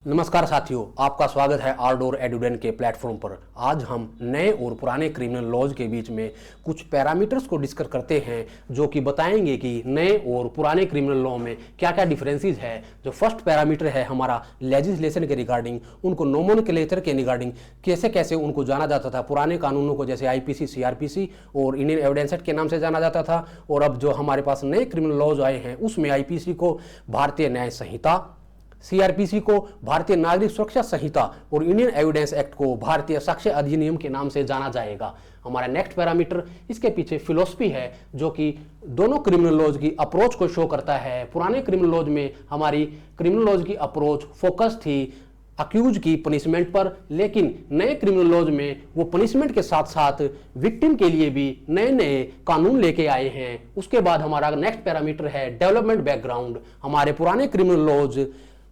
नमस्कार साथियों, आपका स्वागत है आरडोर एडुडेन के प्लेटफॉर्म पर। आज हम नए और पुराने क्रिमिनल लॉज के बीच में कुछ पैरामीटर्स को डिस्कस करते हैं जो कि बताएंगे कि नए और पुराने क्रिमिनल लॉ में क्या क्या डिफरेंसेस है। जो फर्स्ट पैरामीटर है हमारा लेजिस्लेशन के रिगार्डिंग, उनको नोमेनक्लेचर के रिगार्डिंग कैसे कैसे उनको जाना जाता था। पुराने कानूनों को जैसे आईपीसी, सीआरपीसी और इंडियन एविडेंस एक्ट के नाम से जाना जाता था, और अब जो हमारे पास नए क्रिमिनल लॉज आए हैं उसमें आईपीसी को भारतीय न्याय संहिता, सीआरपीसी को भारतीय नागरिक सुरक्षा संहिता और इंडियन एविडेंस एक्ट को भारतीय साक्ष्य अधिनियम के नाम से जाना जाएगा। हमारा नेक्स्ट पैरामीटर, इसके पीछे फिलोसफी है जो कि दोनों क्रिमिनल लॉज की अप्रोच को शो करता है। पुराने क्रिमिनल लॉज में हमारी क्रिमिनल लॉज की अप्रोच फोकस थी अक्यूज की पनिशमेंट पर, लेकिन नए क्रिमिनल लॉज में वो पनिशमेंट के साथ साथ विक्टिम के लिए भी नए नए कानून लेके आए हैं। उसके बाद हमारा नेक्स्ट पैरामीटर है डेवलपमेंट बैकग्राउंड। हमारे पुराने क्रिमिनल लॉज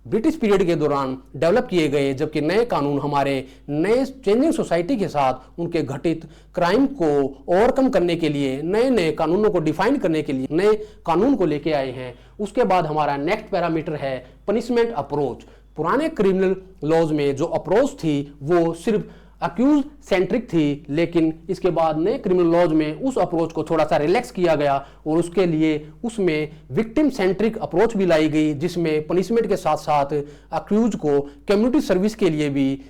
ब्रिटिश पीरियड के दौरान डेवलप किए गए, जबकि नए कानून हमारे नए चेंजिंग सोसाइटी के साथ उनके घटित क्राइम को ओवरकम करने के लिए, नए नए कानूनों को डिफाइन करने के लिए नए कानून को लेके आए हैं। उसके बाद हमारा नेक्स्ट पैरामीटर है पनिशमेंट अप्रोच। पुराने क्रिमिनल लॉज में जो अप्रोच थी वो सिर्फ अक्यूज सेंट्रिक थी, लेकिन इसके बाद नए क्रिमिनल लॉज में उस अप्रोच को थोड़ा सा रिलैक्स किया गया और उसके लिए उसमें विक्टिम सेंट्रिक अप्रोच भी लाई गई, जिसमें पनिशमेंट के साथ साथ अक्यूज को कम्युनिटी सर्विस के लिए भी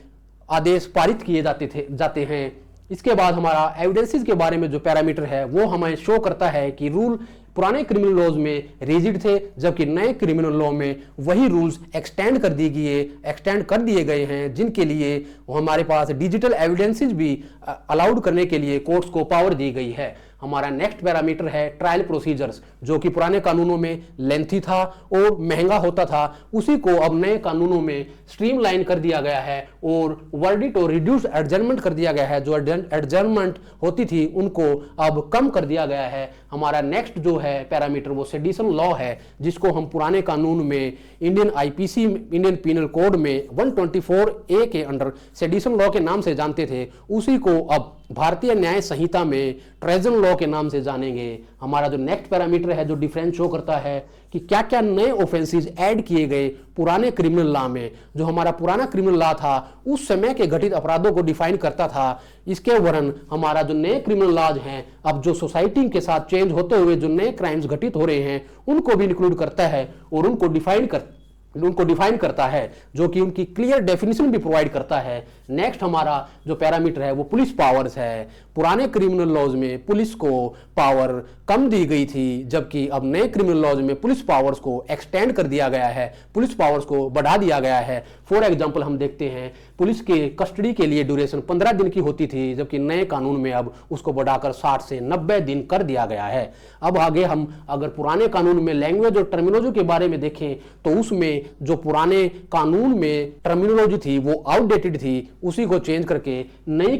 आदेश पारित किए जाते हैं। इसके बाद हमारा एविडेंसेस के बारे में जो पैरामीटर है वो हमें शो करता है कि रूल पुराने क्रिमिनल लॉज में रिजिड थे, जबकि नए क्रिमिनल लॉ में वही रूल्स एक्सटेंड कर दिए गए हैं, जिनके लिए हमारे पास डिजिटल एविडेंसेस भी अलाउड करने के लिए कोर्ट्स को पावर दी गई है। हमारा नेक्स्ट पैरामीटर है ट्रायल प्रोसीजर्स, जो कि पुराने कानूनों में लेंथी था और महंगा होता था, उसी को अब नए कानूनों में स्ट्रीमलाइन कर दिया गया है और वर्डिक्ट और रिड्यूस एडजर्नमेंट कर दिया गया है। जो एडजर्नमेंट होती थी उनको अब कम कर दिया गया है। हमारा नेक्स्ट जो है पैरामीटर वो सेडिशन लॉ है, जिसको हम पुराने कानून में Indian IPC, Indian penal code में 124A के अंडर सेडिशन लॉ के नाम से जानते थे, उसी को अब भारतीय न्याय संहिता में ट्रेजन लॉ के नाम से जानेंगे। हमारा जो नेक्स्ट पैरामीटर है जो डिफरेंस शो करता है कि क्या क्या नए ऑफेंसेस ऐड किए गए पुराने क्रिमिनल लॉ में। जो हमारा पुराना क्रिमिनल लॉ था उस समय के घटित अपराधों को डिफाइन करता था, इसके वरन हमारा जो नए क्रिमिनल लॉज हैं अब जो सोसाइटी के साथ चेंज होते हुए जो नए क्राइम्स घटित हो रहे हैं उनको भी इंक्लूड करता है और उनको डिफाइन करता है, जो कि उनकी क्लियर डेफिनेशन भी प्रोवाइड करता है। नेक्स्ट हमारा जो पैरामीटर है वो पुलिस पावर्स है। पुराने क्रिमिनल लॉज में पुलिस को पावर कम दी गई थी, जबकि अब नए क्रिमिनल लॉज में पुलिस पावर्स को एक्सटेंड कर दिया गया है, पुलिस पावर्स को बढ़ा दिया गया है। फॉर एग्जांपल हम देखते हैं पुलिस के कस्टडी के लिए ड्यूरेशन 15 दिन की होती थी, जबकि नए कानून में अब उसको बढ़ाकर 60 से 90 दिन कर दिया गया है। अब आगे हम अगर पुराने कानून में लैंग्वेज और टर्मिनोलॉजी के बारे में देखें तो उसमें जो पुराने कानून में टर्मिनोलॉजी थी वो आउटडेटेड थी, उसी को चेंज करके नए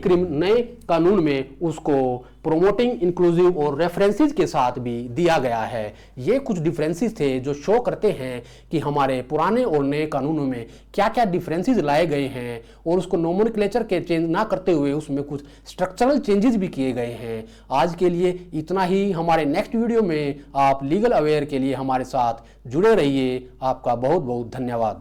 कानून में उसको प्रोमोटिंग इंक्लूसिव और रेफरेंसेस के साथ भी दिया गया है। ये कुछ डिफरेंसेस थे जो शो करते हैं कि हमारे पुराने और नए कानूनों में क्या क्या डिफरेंसेस लाए गए हैं, और उसको नोमेनक्लेचर के चेंज ना करते हुए उसमें कुछ स्ट्रक्चरल चेंजेस भी किए गए हैं। आज के लिए इतना ही। हमारे नेक्स्ट वीडियो में आप लीगल अवेयर के लिए हमारे साथ जुड़े रहिए। आपका बहुत बहुत धन्यवाद।